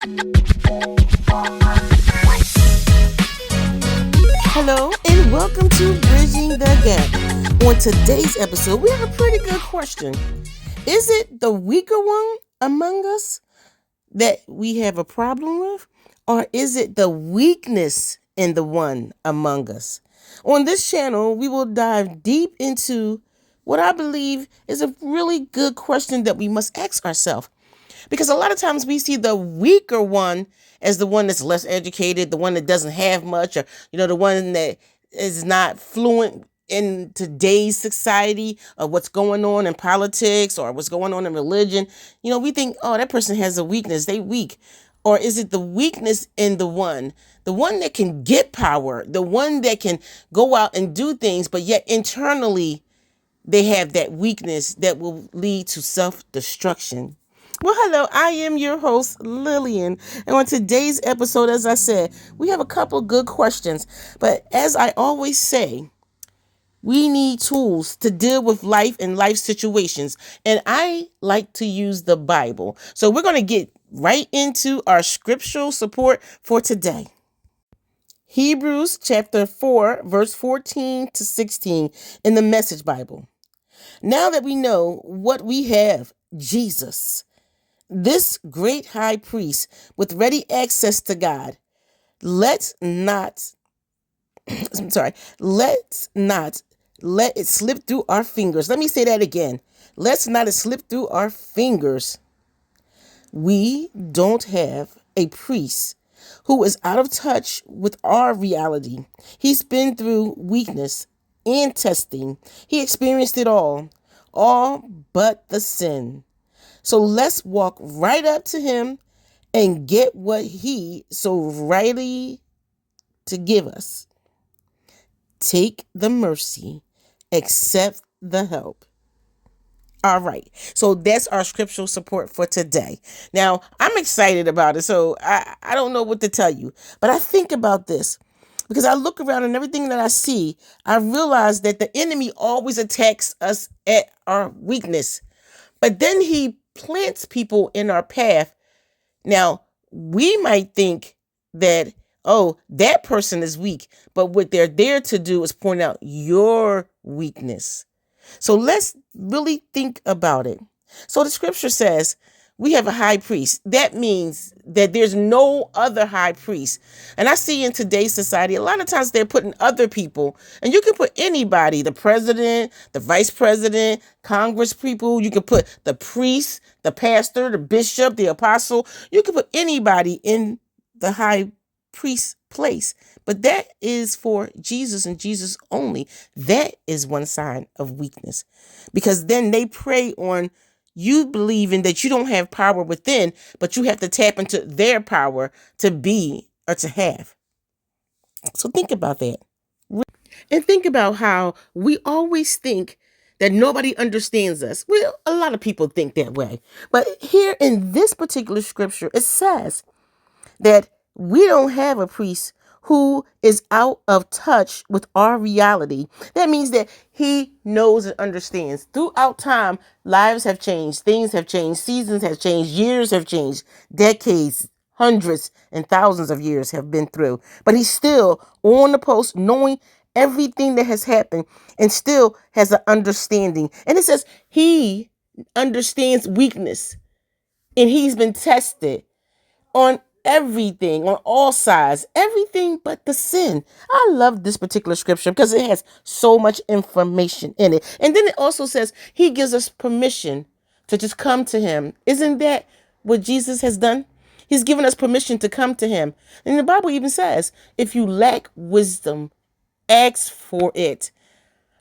Hello and welcome to Bridging the Gap. On today's episode, we have a pretty good question. Is it the weaker one among us that we have a problem with? Or is it the weakness in the one among us? On this channel, we will dive deep into what I believe is a really good question that we must ask ourselves. Because a lot of times we see the weaker one as the one that's less educated, the one that doesn't have much, or, the one that is not fluent in today's society or what's going on in politics or what's going on in religion. We think, oh, that person has a weakness, they weak. Or is it the weakness in the one that can get power, the one that can go out and do things, but yet internally they have that weakness that will lead to self-destruction? Well, hello, I am your host, Lillian. And on today's episode, as I said, we have a couple good questions. But as I always say, we need tools to deal with life and life situations. And I like to use the Bible. So we're going to get right into our scriptural support for today. Hebrews chapter 4, verse 14 to 16 in the Message Bible. Now that we know what we have, Jesus, this great high priest with ready access to God, let's not let it slip through our fingers. Let me say that again. Let's not it slip through our fingers. We don't have a priest who is out of touch with our reality. He's been through weakness and testing. He experienced it all but the sin. So let's walk right up to him and get what he so rightly to give us. Take the mercy, accept the help. All right. So that's our scriptural support for today. Now, I'm excited about it. So I don't know what to tell you, but I think about this because I look around and everything that I see, I realize that the enemy always attacks us at our weakness, but then he plants people in our path. Now, we might think that, oh, that person is weak, but what they're there to do is point out your weakness. So let's really think about it. So the scripture says we have a high priest. That means that there's no other high priest. And I see in today's society, a lot of times they're putting other people, and you can put anybody, the president, the vice president, Congress people, you can put the priest, the pastor, the bishop, the apostle, you can put anybody in the high priest place. But that is for Jesus and Jesus only. That is one sign of weakness, because then they prey on you believing that you don't have power within, but you have to tap into their power to be or to have. So think about that. And think about how we always think that nobody understands us. Well, a lot of people think that way. But here in this particular scripture, it says that we don't have a priest who is out of touch with our reality. That means that he knows and understands. Throughout time, lives have changed, things have changed, seasons have changed, years have changed, decades, hundreds and thousands of years have been through. But he's still on the post, knowing everything that has happened, and still has an understanding. And it says he understands weakness, and he's been tested on everything, on all sides, everything but the sin. I love this particular scripture because it has so much information in it. And then it also says he gives us permission to just come to him. Isn't that what Jesus has done? He's given us permission to come to him. And the Bible even says, if you lack wisdom, ask for it.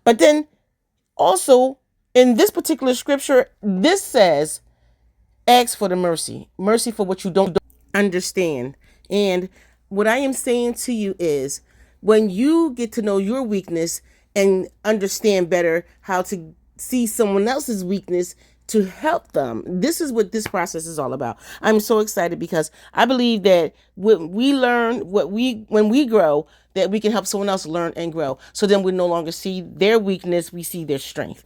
But then also in this particular scripture, this says, ask for the mercy for what you don't understand. And what I am saying to you is, when you get to know your weakness and understand better how to see someone else's weakness to help them, this is what this process is all about. I'm so excited because I believe that when we grow, that we can help someone else learn and grow. So then we no longer see their weakness, we see their strength.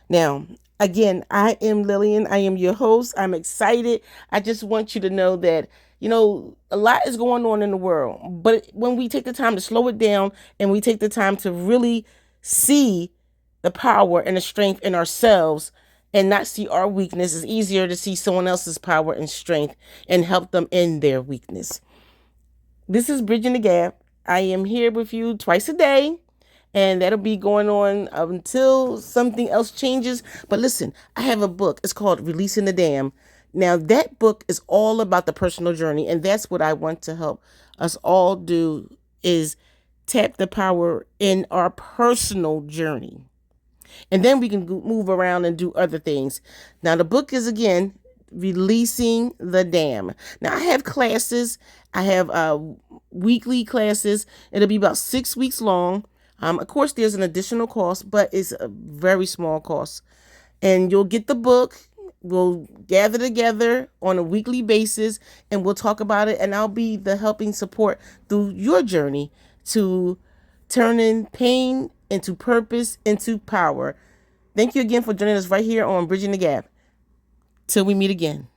Now, Again, I am Lillian. I am your host. I'm excited. I just want you to know that, a lot is going on in the world. But when we take the time to slow it down and we take the time to really see the power and the strength in ourselves and not see our weakness, it's easier to see someone else's power and strength and help them in their weakness. This is Bridging the Gap. I am here with you twice a day, and that'll be going on until something else changes. But listen, I have a book. It's called Releasing the Dam. Now, that book is all about the personal journey, and that's what I want to help us all do is tap the power in our personal journey. And then we can move around and do other things. Now, the book is, again, Releasing the Dam. Now, I have classes. I have weekly classes. It'll be about 6 weeks long. Of course, there's an additional cost, but it's a very small cost. And you'll get the book. We'll gather together on a weekly basis and we'll talk about it. And I'll be the helping support through your journey to turning pain into purpose, into power. Thank you again for joining us right here on Bridging the Gap. Till we meet again.